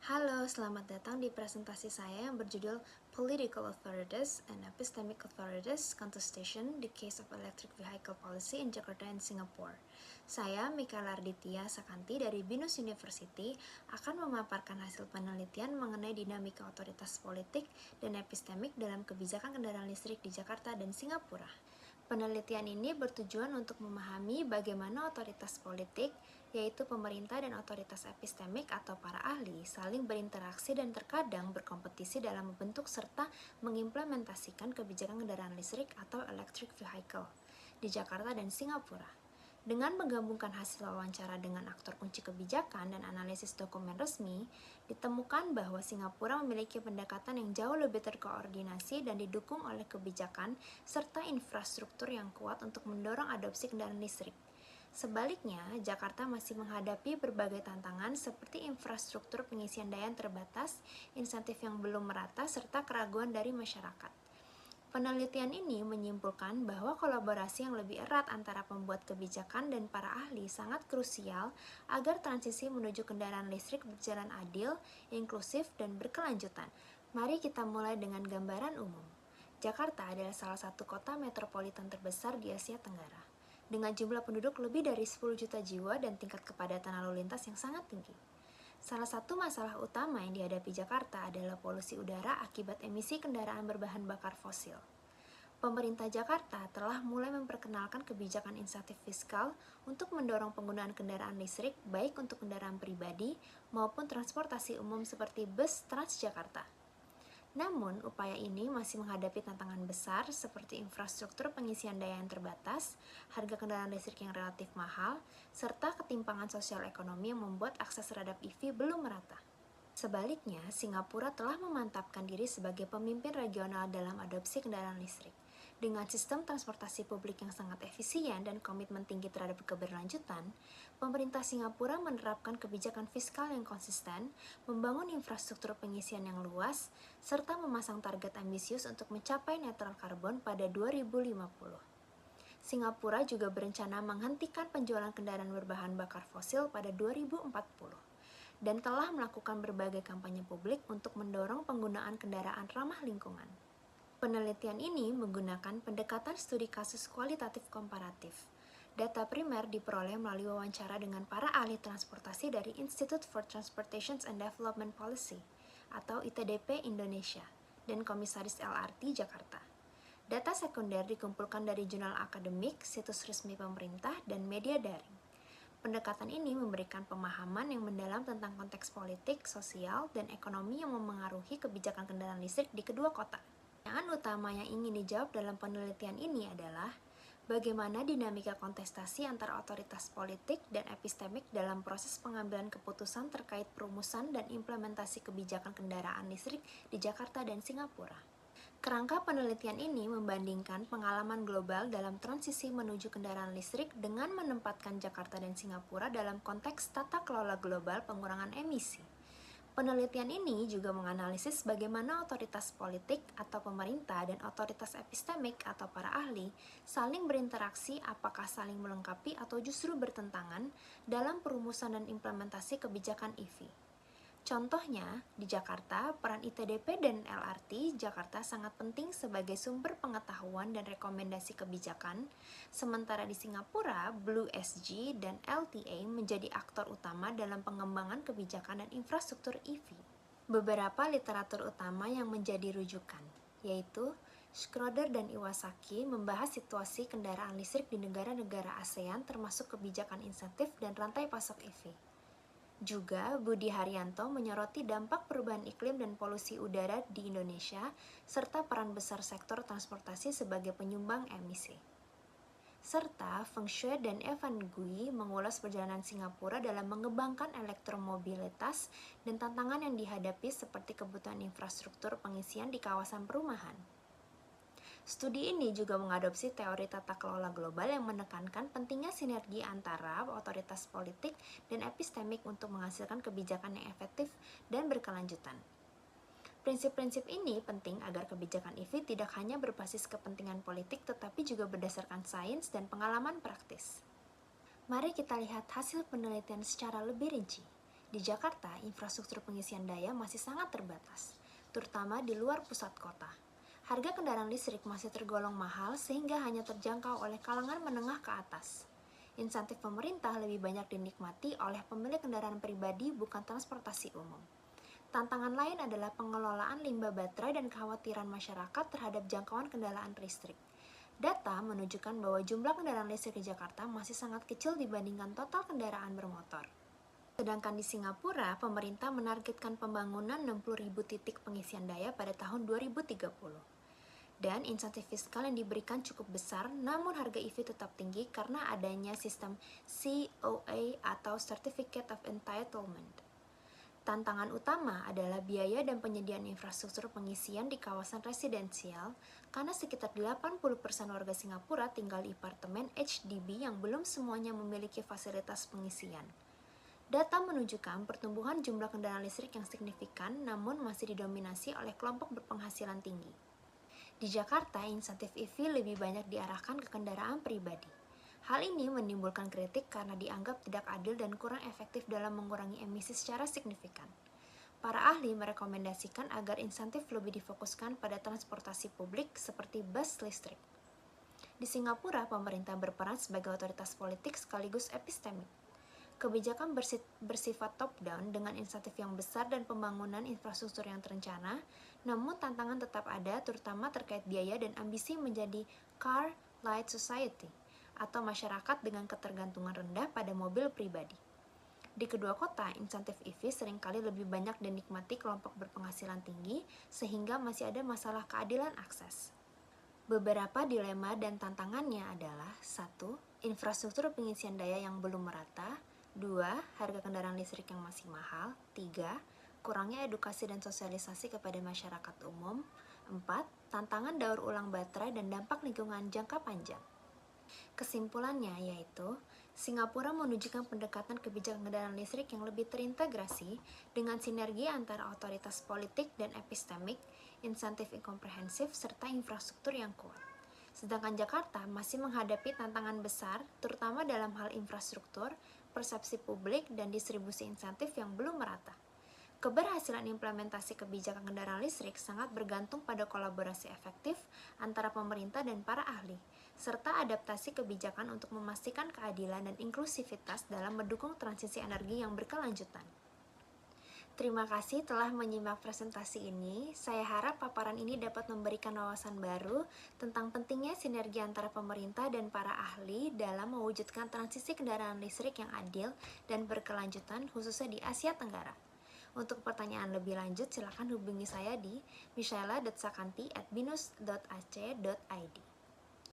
Halo, selamat datang di presentasi saya yang berjudul Political Authorities and Epistemic Authorities Contestation: The Case of Electric Vehicle Policy in Jakarta and Singapore. Saya, Mikaela Arditya Sakanti dari BINUS University, akan memaparkan hasil penelitian mengenai dinamika otoritas politik dan epistemik dalam kebijakan kendaraan listrik di Jakarta dan Singapura. Penelitian ini bertujuan untuk memahami bagaimana otoritas politik, yaitu pemerintah dan otoritas epistemik atau para ahli, saling berinteraksi dan terkadang berkompetisi dalam membentuk serta mengimplementasikan kebijakan kendaraan listrik atau electric vehicle di Jakarta dan Singapura. Dengan menggabungkan hasil wawancara dengan aktor kunci kebijakan dan analisis dokumen resmi, ditemukan bahwa Singapura memiliki pendekatan yang jauh lebih terkoordinasi dan didukung oleh kebijakan serta infrastruktur yang kuat untuk mendorong adopsi kendaraan listrik. Sebaliknya, Jakarta masih menghadapi berbagai tantangan seperti infrastruktur pengisian daya yang terbatas, insentif yang belum merata, serta keraguan dari masyarakat. Penelitian ini menyimpulkan bahwa kolaborasi yang lebih erat antara pembuat kebijakan dan para ahli sangat krusial agar transisi menuju kendaraan listrik berjalan adil, inklusif, dan berkelanjutan. Mari kita mulai dengan gambaran umum. Jakarta adalah salah satu kota metropolitan terbesar di Asia Tenggara, dengan jumlah penduduk lebih dari 10 juta jiwa dan tingkat kepadatan lalu lintas yang sangat tinggi. Salah satu masalah utama yang dihadapi Jakarta adalah polusi udara akibat emisi kendaraan berbahan bakar fosil. Pemerintah Jakarta telah mulai memperkenalkan kebijakan insentif fiskal untuk mendorong penggunaan kendaraan listrik baik untuk kendaraan pribadi maupun transportasi umum seperti bus Transjakarta. Namun, upaya ini masih menghadapi tantangan besar seperti infrastruktur pengisian daya yang terbatas, harga kendaraan listrik yang relatif mahal, serta ketimpangan sosial ekonomi yang membuat akses terhadap EV belum merata. Sebaliknya, Singapura telah memantapkan diri sebagai pemimpin regional dalam adopsi kendaraan listrik. Dengan sistem transportasi publik yang sangat efisien dan komitmen tinggi terhadap keberlanjutan, pemerintah Singapura menerapkan kebijakan fiskal yang konsisten, membangun infrastruktur pengisian yang luas, serta memasang target ambisius untuk mencapai netral karbon pada 2050. Singapura juga berencana menghentikan penjualan kendaraan berbahan bakar fosil pada 2040 dan telah melakukan berbagai kampanye publik untuk mendorong penggunaan kendaraan ramah lingkungan. Penelitian ini menggunakan pendekatan studi kasus kualitatif komparatif. Data primer diperoleh melalui wawancara dengan para ahli transportasi dari Institute for Transportation and Development Policy atau ITDP Indonesia dan Komisaris LRT Jakarta. Data sekunder dikumpulkan dari jurnal akademik, situs resmi pemerintah, dan media daring. Pendekatan ini memberikan pemahaman yang mendalam tentang konteks politik, sosial, dan ekonomi yang memengaruhi kebijakan kendaraan listrik di kedua kota. Pertanyaan utama yang ingin dijawab dalam penelitian ini adalah bagaimana dinamika kontestasi antara otoritas politik dan epistemik dalam proses pengambilan keputusan terkait perumusan dan implementasi kebijakan kendaraan listrik di Jakarta dan Singapura. Kerangka penelitian ini membandingkan pengalaman global dalam transisi menuju kendaraan listrik dengan menempatkan Jakarta dan Singapura dalam konteks tata kelola global pengurangan emisi. Penelitian ini juga menganalisis bagaimana otoritas politik atau pemerintah dan otoritas epistemik atau para ahli saling berinteraksi, apakah saling melengkapi atau justru bertentangan dalam perumusan dan implementasi kebijakan EV. Contohnya, di Jakarta, peran ITDP dan LRT Jakarta sangat penting sebagai sumber pengetahuan dan rekomendasi kebijakan, sementara di Singapura, Blue SG dan LTA menjadi aktor utama dalam pengembangan kebijakan dan infrastruktur EV. Beberapa literatur utama yang menjadi rujukan, yaitu Schroeder dan Iwasaki membahas situasi kendaraan listrik di negara-negara ASEAN termasuk kebijakan insentif dan rantai pasok EV. Juga, Budi Haryanto menyoroti dampak perubahan iklim dan polusi udara di Indonesia, serta peran besar sektor transportasi sebagai penyumbang emisi. Serta, Feng Shui dan Evan Gui mengulas perjalanan Singapura dalam mengembangkan elektromobilitas dan tantangan yang dihadapi seperti kebutuhan infrastruktur pengisian di kawasan perumahan. Studi ini juga mengadopsi teori tata kelola global yang menekankan pentingnya sinergi antara otoritas politik dan epistemik untuk menghasilkan kebijakan yang efektif dan berkelanjutan. Prinsip-prinsip ini penting agar kebijakan EV tidak hanya berbasis kepentingan politik tetapi juga berdasarkan sains dan pengalaman praktis. Mari kita lihat hasil penelitian secara lebih rinci. Di Jakarta, infrastruktur pengisian daya masih sangat terbatas, terutama di luar pusat kota. Harga kendaraan listrik masih tergolong mahal sehingga hanya terjangkau oleh kalangan menengah ke atas. Insentif pemerintah lebih banyak dinikmati oleh pemilik kendaraan pribadi bukan transportasi umum. Tantangan lain adalah pengelolaan limbah baterai dan kekhawatiran masyarakat terhadap jangkauan kendaraan listrik. Data menunjukkan bahwa jumlah kendaraan listrik di Jakarta masih sangat kecil dibandingkan total kendaraan bermotor. Sedangkan di Singapura, pemerintah menargetkan pembangunan 60.000 titik pengisian daya pada tahun 2030. Dan insentif fiskal yang diberikan cukup besar, namun harga EV tetap tinggi karena adanya sistem COA atau Certificate of Entitlement. Tantangan utama adalah biaya dan penyediaan infrastruktur pengisian di kawasan residensial karena sekitar 80% warga Singapura tinggal di apartemen HDB yang belum semuanya memiliki fasilitas pengisian. Data menunjukkan pertumbuhan jumlah kendaraan listrik yang signifikan namun masih didominasi oleh kelompok berpenghasilan tinggi. Di Jakarta, insentif EV lebih banyak diarahkan ke kendaraan pribadi. Hal ini menimbulkan kritik karena dianggap tidak adil dan kurang efektif dalam mengurangi emisi secara signifikan. Para ahli merekomendasikan agar insentif lebih difokuskan pada transportasi publik seperti bus listrik. Di Singapura, pemerintah berperan sebagai otoritas politik sekaligus epistemik. Kebijakan bersifat top-down dengan insentif yang besar dan pembangunan infrastruktur yang terencana, namun tantangan tetap ada terutama terkait biaya dan ambisi menjadi car light society atau masyarakat dengan ketergantungan rendah pada mobil pribadi. Di kedua kota, insentif EV seringkali lebih banyak dinikmati kelompok berpenghasilan tinggi sehingga masih ada masalah keadilan akses. Beberapa dilema dan tantangannya adalah 1. Infrastruktur pengisian daya yang belum merata, 2. Harga kendaraan listrik yang masih mahal, 3. Kurangnya edukasi dan sosialisasi kepada masyarakat umum, 4. Tantangan daur ulang baterai dan dampak lingkungan jangka panjang. Kesimpulannya yaitu, Singapura menunjukkan pendekatan kebijakan kendaraan listrik yang lebih terintegrasi dengan sinergi antara otoritas politik dan epistemik, insentif yang komprehensif, serta infrastruktur yang kuat. Sedangkan Jakarta masih menghadapi tantangan besar, terutama dalam hal infrastruktur, persepsi publik, dan distribusi insentif yang belum merata. Keberhasilan implementasi kebijakan kendaraan listrik sangat bergantung pada kolaborasi efektif antara pemerintah dan para ahli, serta adaptasi kebijakan untuk memastikan keadilan dan inklusivitas dalam mendukung transisi energi yang berkelanjutan. Terima kasih telah menyimak presentasi ini. Saya harap paparan ini dapat memberikan wawasan baru tentang pentingnya sinergi antara pemerintah dan para ahli dalam mewujudkan transisi kendaraan listrik yang adil dan berkelanjutan khususnya di Asia Tenggara. Untuk pertanyaan lebih lanjut, silakan hubungi saya di michaela.sakanti@binus.ac.id.